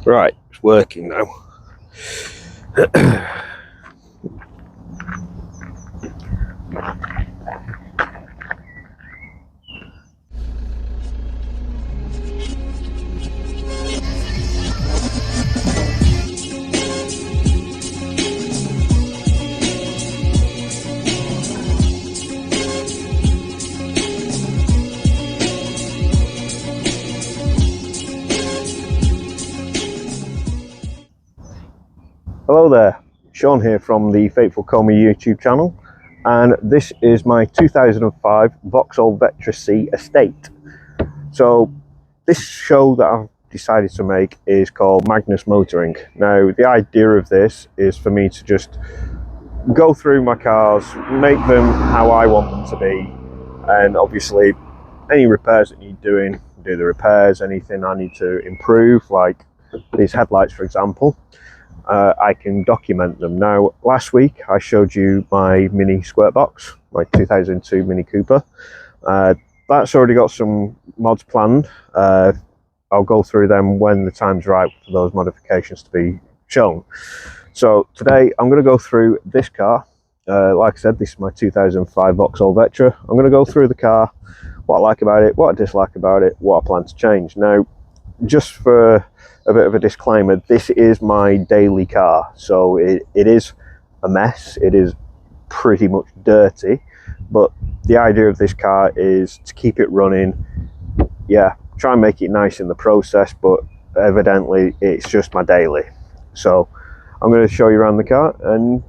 Right, it's working now. Hello there, Sean here from the Faithful Comey YouTube channel, and this is my 2005 Vauxhall Vectra C Estate. So this show that I've decided to make is called Magnus Motoring. Now the idea of this is for me to just go through my cars, make them how I want them to be, and obviously any repairs that need doing, do the repairs. Anything I need to improve, like these headlights for example, I can document them. Now last week I showed you my mini squirt box, my 2002 Mini Cooper. That's already got some mods planned. I'll go through them when the time's right for those modifications to be shown. So today I'm going to go through this car. Like I said, this is my 2005 Vauxhall Vectra. I'm going to go through the car, what I like about it, what I dislike about it, what I plan to change. Now, just for a bit of a disclaimer, this is my daily car, so it is a mess. It is pretty much dirty, but the idea of this car is to keep it running. Yeah, try and make it nice in the process, but evidently it's just my daily. So I'm going to show you around the car, and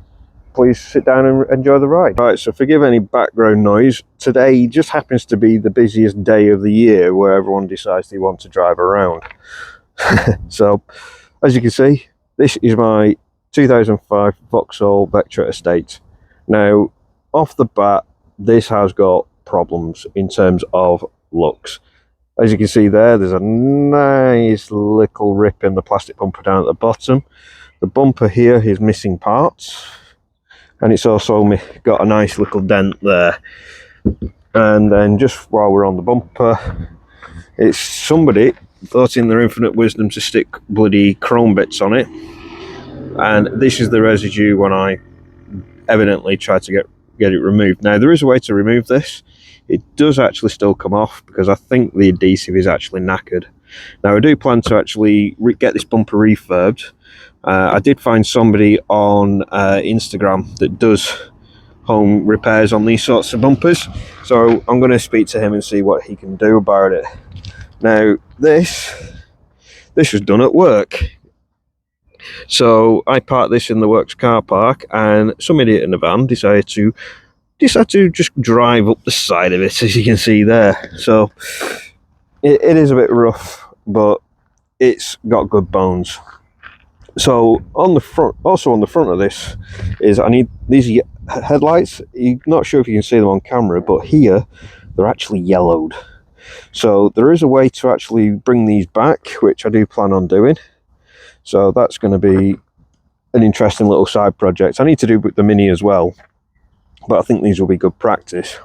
please sit down and enjoy the ride. Right, so forgive any background noise. Today just happens to be the busiest day of the year where everyone decides they want to drive around. So as you can see, this is my 2005 Vauxhall Vectra Estate. Now off the bat, this has got problems in terms of looks. As you can see there's a nice little rip in the plastic bumper down at the bottom. The bumper here is missing parts, and it's also got a nice little dent there. And then just while we're on the bumper, it's somebody thought in their infinite wisdom to stick bloody chrome bits on it, and this is the residue when I evidently tried to get it removed. Now there is a way to remove this. It does actually still come off because I think the adhesive is actually knackered. Now I do plan to actually get this bumper refurbed. I did find somebody on Instagram that does home repairs on these sorts of bumpers, so I'm going to speak to him and see what he can do about it. Now this was done at work, so I parked this in the works car park, and some idiot in the van decided to just drive up the side of it, as you can see there. So it is a bit rough, but it's got good bones. So on the front, also on the front of this, is I need these headlights. You're not sure if you can see them on camera, but here they're actually yellowed. So there is a way to actually bring these back, which I do plan on doing. So that's going to be an interesting little side project. I need to do with the Mini as well, but I think these will be good practice.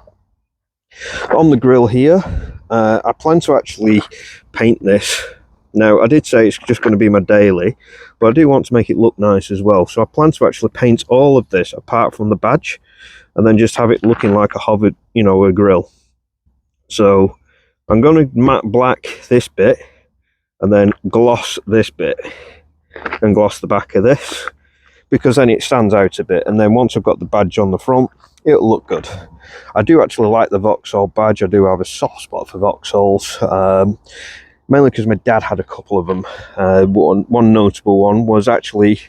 On the grille here, I plan to actually paint this. Now I did say it's just going to be my daily, but I do want to make it look nice as well. So I plan to actually paint all of this apart from the badge, and then just have it looking like a hovered, you know, a grille. So I'm going to matte black this bit, and then gloss this bit, and gloss the back of this, because then it stands out a bit. And then once I've got the badge on the front, it'll look good. I do actually like the Vauxhall badge. I do have a soft spot for Vauxhalls, mainly because my dad had a couple of them. One notable one was actually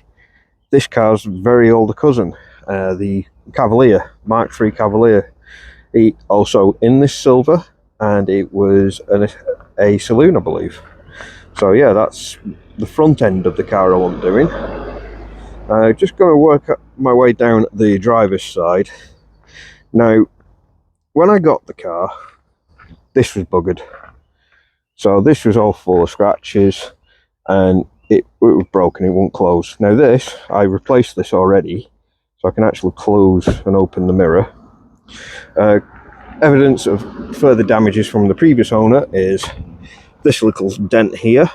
this car's very older cousin, the Cavalier, Mark III Cavalier. He also in this silver, and it was a saloon, I believe. So yeah, that's the front end of the car I want doing. Just going to work my way down the driver's side. Now, when I got the car, this was buggered. So this was all full of scratches, and it was broken, it won't close. Now this, I replaced this already, so I can actually close and open the mirror. Evidence of further damages from the previous owner is this little dent here.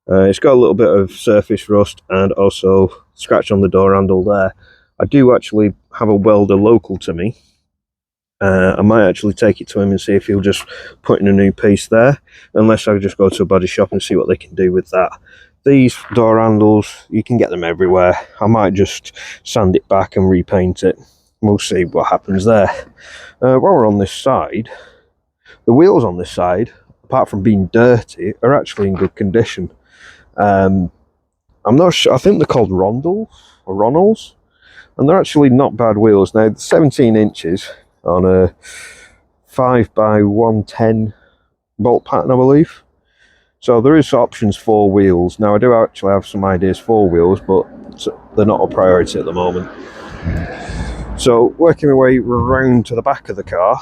It's got a little bit of surface rust and also scratch on the door handle there. I do actually have a welder local to me. I might actually take it to him and see if he'll just put in a new piece there, unless I just go to a body shop and see what they can do with that. These door handles, you can get them everywhere. I might just sand it back and repaint it. We'll see what happens there. While we're on this side, the wheels on this side, apart from being dirty, are actually in good condition. I'm not sure, I think they're called Rondels or Ronalds, and they're actually not bad wheels. Now, 17 inches on a 5x110 bolt pattern, I believe. So there is options for wheels. Now, I do actually have some ideas for wheels, but they're not a priority at the moment. So, working my way around to the back of the car,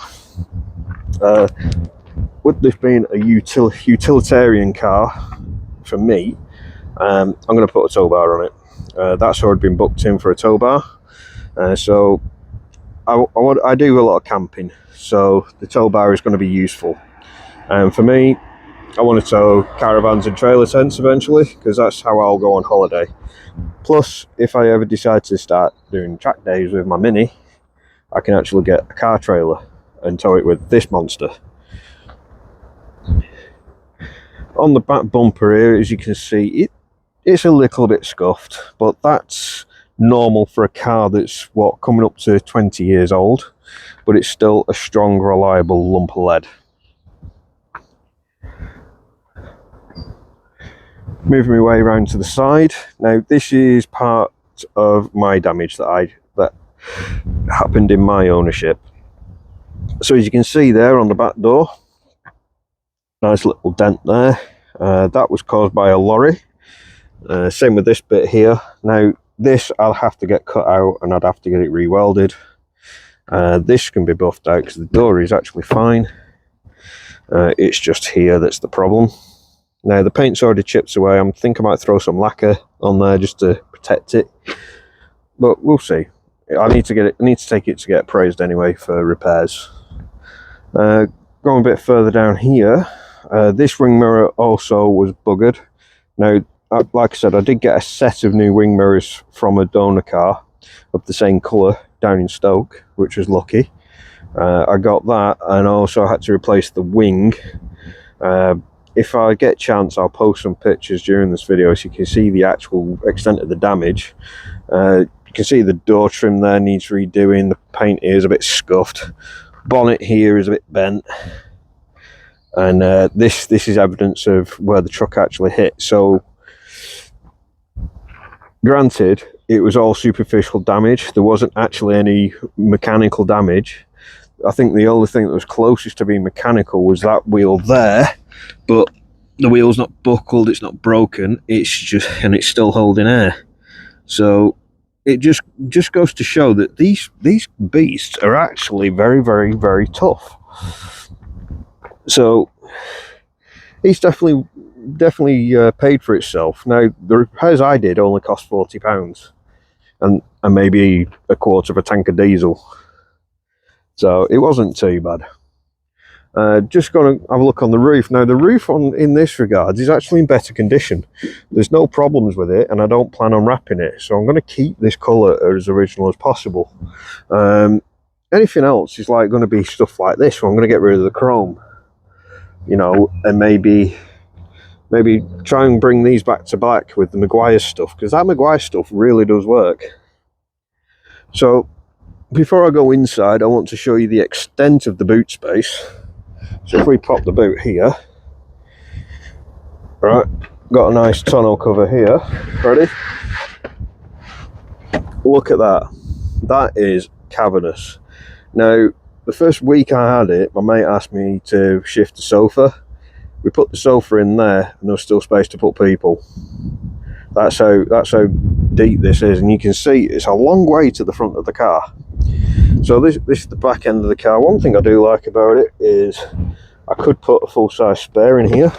with this being a utilitarian car for me, I'm going to put a tow bar on it. That's already been booked in for a tow bar. So I do a lot of camping, so the tow bar is going to be useful. And for me, I want to tow caravans and trailer tents eventually, because that's how I'll go on holiday. Plus, if I ever decide to start doing track days with my Mini, I can actually get a car trailer and tow it with this monster. On the back bumper here, as you can see, it's a little bit scuffed, but that's normal for a car that's coming up to 20 years old, but it's still a strong, reliable lump of lead. Moving my way around to the side. Now, this is part of my damage that happened in my ownership. So as you can see there on the back door, nice little dent there. That was caused by a lorry. Same with this bit here. Now, this I'll have to get cut out and I'd have to get it re-welded. This can be buffed out because the door is actually fine. It's just here that's the problem. Now, the paint's already chipped away. I think I might throw some lacquer on there just to protect it, but we'll see. I need to take it to get appraised anyway for repairs. Going a bit further down here, this wing mirror also was buggered. Now, like I said, I did get a set of new wing mirrors from a donor car of the same colour down in Stoke, which was lucky. I got that, and also had to replace the wing. If I get a chance, I'll post some pictures during this video so you can see the actual extent of the damage. You can see the door trim there needs redoing, the paint here is a bit scuffed, bonnet here is a bit bent, and this is evidence of where the truck actually hit. So, granted, it was all superficial damage, there wasn't actually any mechanical damage. I think the only thing that was closest to being mechanical was that wheel there, but the wheel's not buckled, it's not broken, it's still holding air. So it just goes to show that these beasts are actually very, very, very tough. So it's definitely paid for itself. Now, the repairs I did only cost £40, and maybe a quarter of a tank of diesel. So it wasn't too bad. Just going to have a look on the roof. Now, the roof in this regard is actually in better condition. There's no problems with it, and I don't plan on wrapping it. So I'm going to keep this colour as original as possible. Anything else is going to be stuff like this. So I'm going to get rid of the chrome, and maybe try and bring these back to black with the Maguire stuff, because that Maguire stuff really does work. So before I go inside, I want to show you the extent of the boot space. So if we pop the boot here, right, got a nice tonneau cover here, ready? Look at that, that is cavernous. Now, the first week I had it, my mate asked me to shift the sofa. We put the sofa in there and there was still space to put people. That's how deep this is, and you can see it's a long way to the front of the car. So this is the back end of the car. One thing I do like about it is I could put a full-size spare in here,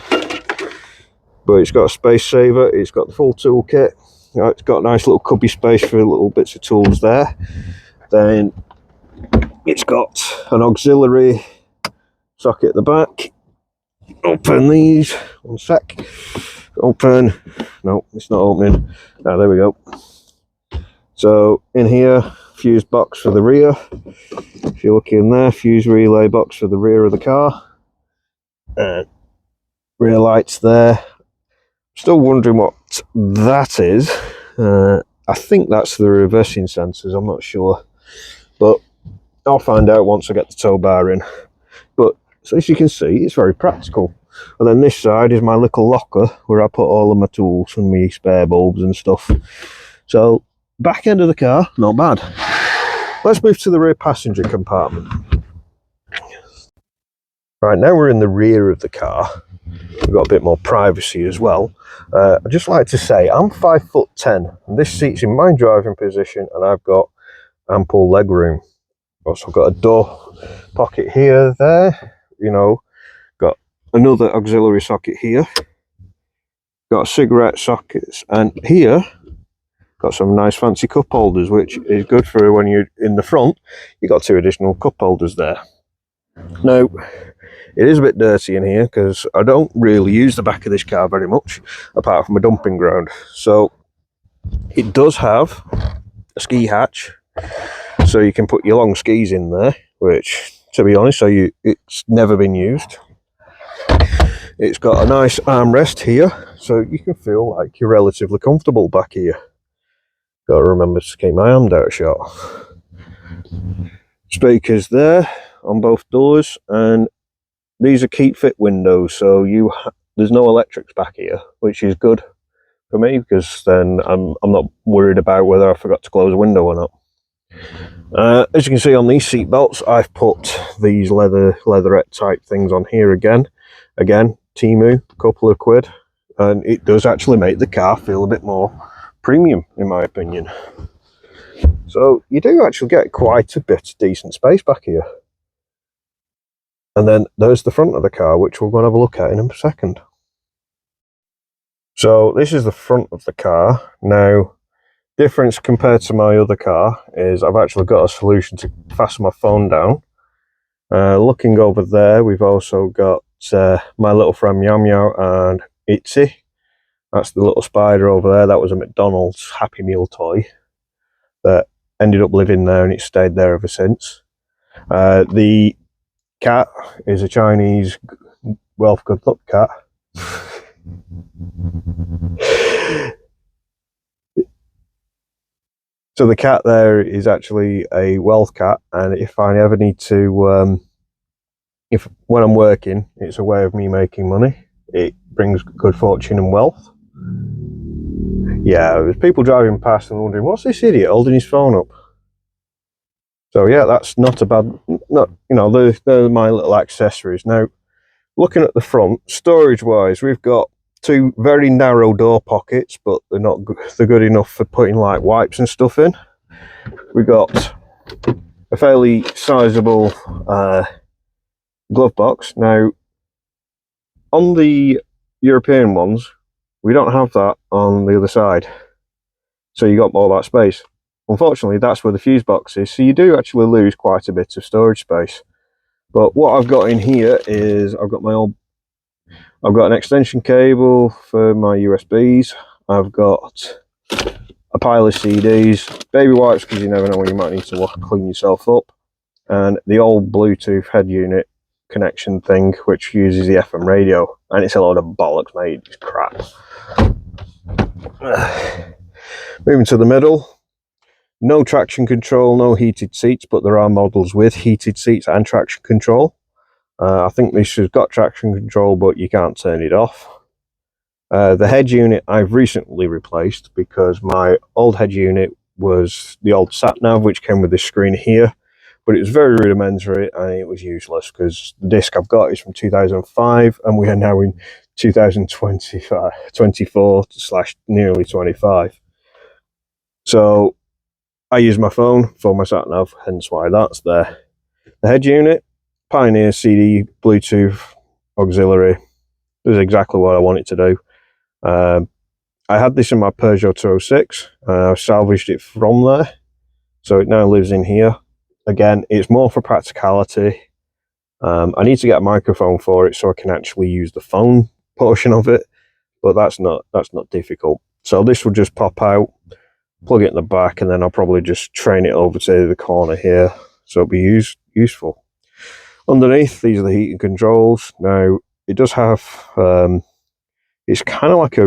but it's got a space saver, it's got the full toolkit, it's got a nice little cubby space for little bits of tools there. Then it's got an auxiliary socket at the back, open these. One sec. Open. No, it's not opening. Ah, there we go. So in here, fuse box for the rear. If you look in there, fuse relay box for the rear of the car. Rear lights there. Still wondering what that is. I think that's the reversing sensors, I'm not sure. But I'll find out once I get the tow bar in. But so as you can see, it's very practical. And then this side is my little locker where I put all of my tools and my spare bulbs and stuff. So back end of the car, not bad. Let's move to the rear passenger compartment. Right, now we're in the rear of the car. We've got a bit more privacy as well. I'd just like to say I'm 5'10", and this seat's in my driving position, and I've got ample leg room. Also got a door pocket here, there. You know, got another auxiliary socket here. Got cigarette sockets, and here got some nice fancy cup holders, which is good for when you're in the front. You got 2 additional cup holders there. Now, it is a bit dirty in here because I don't really use the back of this car very much, apart from a dumping ground. So it does have a ski hatch, so you can put your long skis in there, which, to be honest, it's never been used. It's got a nice armrest here, so you can feel like you're relatively comfortable back here. Got to remember to keep my hand out of shot. Speakers there on both doors, and these are keep fit windows, so there's no electrics back here, which is good for me because then I'm not worried about whether I forgot to close a window or not. As you can see on these seat belts, I've put these leatherette type things on here again. Temu, a couple of quid, and it does actually make the car feel a bit more premium, in my opinion. So you do actually get quite a bit of decent space back here. And then there's the front of the car, which we're going to have a look at in a second. So this is the front of the car. Now, difference compared to my other car is I've actually got a solution to fasten my phone down. Looking over there, we've also got my little friend Meow Meow and Itsy. That's the little spider over there. That was a McDonald's Happy Meal toy that ended up living there, and it stayed there ever since. The cat is a Chinese Wealth Good Luck cat. So the cat there is actually a wealth cat, and if I ever need to, when I'm working, it's a way of me making money. It brings good fortune and wealth. Yeah, there's people driving past and wondering, what's this idiot holding his phone up? So yeah, that's not a bad, they're my little accessories. Now, looking at the front, storage-wise, we've got 2 very narrow door pockets, but they're good enough for putting like wipes and stuff in. We've got a fairly sizable glove box. Now, on the European ones, we don't have that on the other side, so you got all that space. Unfortunately, that's where the fuse box is, so you do actually lose quite a bit of storage space. But what I've got in here is I've got an extension cable for my USBs. I've got a pile of CDs, baby wipes because you never know when you might need to clean yourself up, and the old Bluetooth head unit connection thing, which uses the FM radio, and it's a load of bollocks, mate. It's crap. Moving to the middle, no traction control, no heated seats, but there are models with heated seats and traction control. I think this has got traction control, but you can't turn it off. The head unit I've recently replaced because my old head unit was the old sat-nav, which came with this screen here, but it was very rudimentary and it was useless because the disc I've got is from 2005 and we are now in 2024 / nearly 25. So I use my phone for my sat-nav, hence why that's there. The head unit, Pioneer CD Bluetooth auxiliary, is exactly what I want it to do. I had this in my Peugeot 206. I salvaged it from there, so it now lives in here. Again, it's more for practicality. I need to get a microphone for it so I can actually use the phone portion of it, but that's not difficult. So this will just pop out, plug it in the back, and then I'll probably just train it over to the corner here so it'll be useful. Underneath, these are the heating controls. Now it does have it's kind of like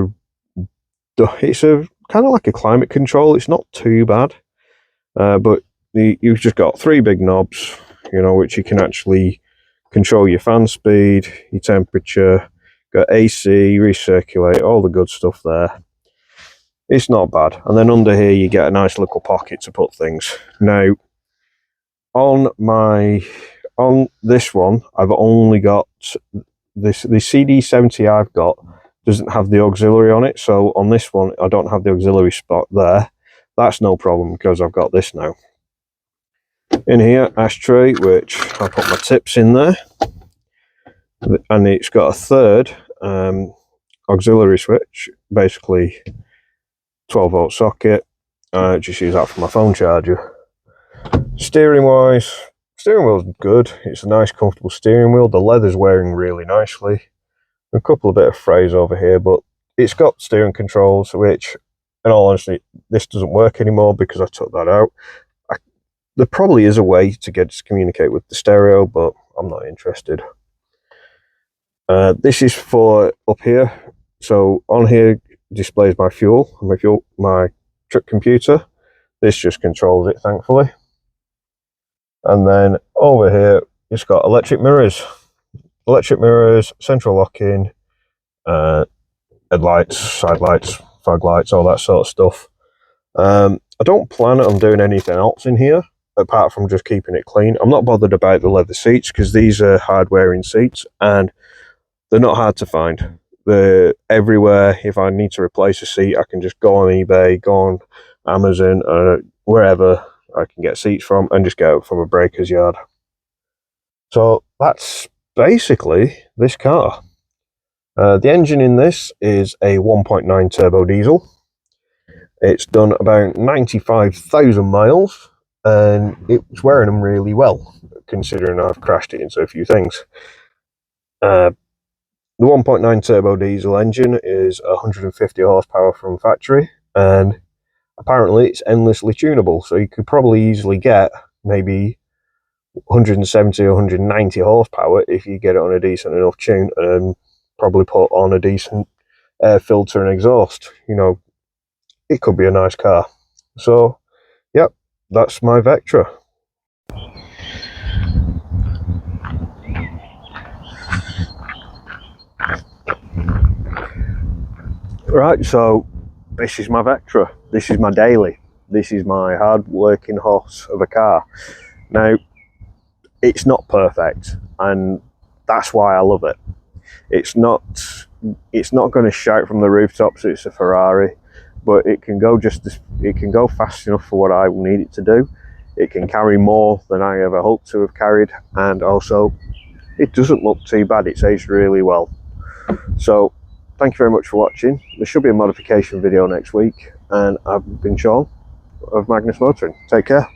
a climate control. It's not too bad, but you've just got 3 big knobs, you know, which you can actually control your fan speed, your temperature, got AC, recirculate, all the good stuff there. It's not bad. And then under here you get a nice little pocket to put things. Now on this one I've only got this, the CD70 I've got doesn't have the auxiliary on it, so on this one I don't have the auxiliary spot there. That's no problem because I've got this now. In here, ashtray, which I put my tips in there, and it's got a third auxiliary switch, basically 12-volt socket. Just use that for my phone charger. Steering wheel's good. It's a nice comfortable steering wheel. The leather's wearing really nicely. A couple of bit of frays over here, but it's got steering controls, which in all honesty this doesn't work anymore because I took that out. There probably is a way to get to communicate with the stereo, but I'm not interested. This is for up here. So on here displays my fuel, my trip computer. This just controls it, thankfully. And then over here it's got electric mirrors, central locking, headlights, side lights, fog lights, all that sort of stuff. I don't plan on doing anything else in here apart from just keeping it clean. I'm not bothered about the leather seats because these are hard wearing seats and they're not hard to find. They're everywhere. If I need to replace a seat, I can just go on eBay, go on Amazon, wherever I can get seats from, and just get it from a breaker's yard. So that's basically this car. The engine in this is a 1.9 turbo diesel. It's done about 95,000 miles and it's wearing them really well, considering I've crashed it into a few things. The 1.9 turbo diesel engine is 150 horsepower from factory, and apparently it's endlessly tunable, so you could probably easily get maybe 170 or 190 horsepower if you get it on a decent enough tune and probably put on a decent air filter and exhaust. You know, it could be a nice car. So yep, that's my Vectra. Right, so this is my Vectra. This is my daily. This is my hard working horse of a car. Now it's not perfect, and that's why I love it. It's not going to shout from the rooftops it's a Ferrari, but it can go fast enough for what I need it to do. It can carry more than I ever hoped to have carried, and also it doesn't look too bad. It's aged really well. So thank you very much for watching. There should be a modification video next week, and I've been Sean of Magnus Motoring. Take care.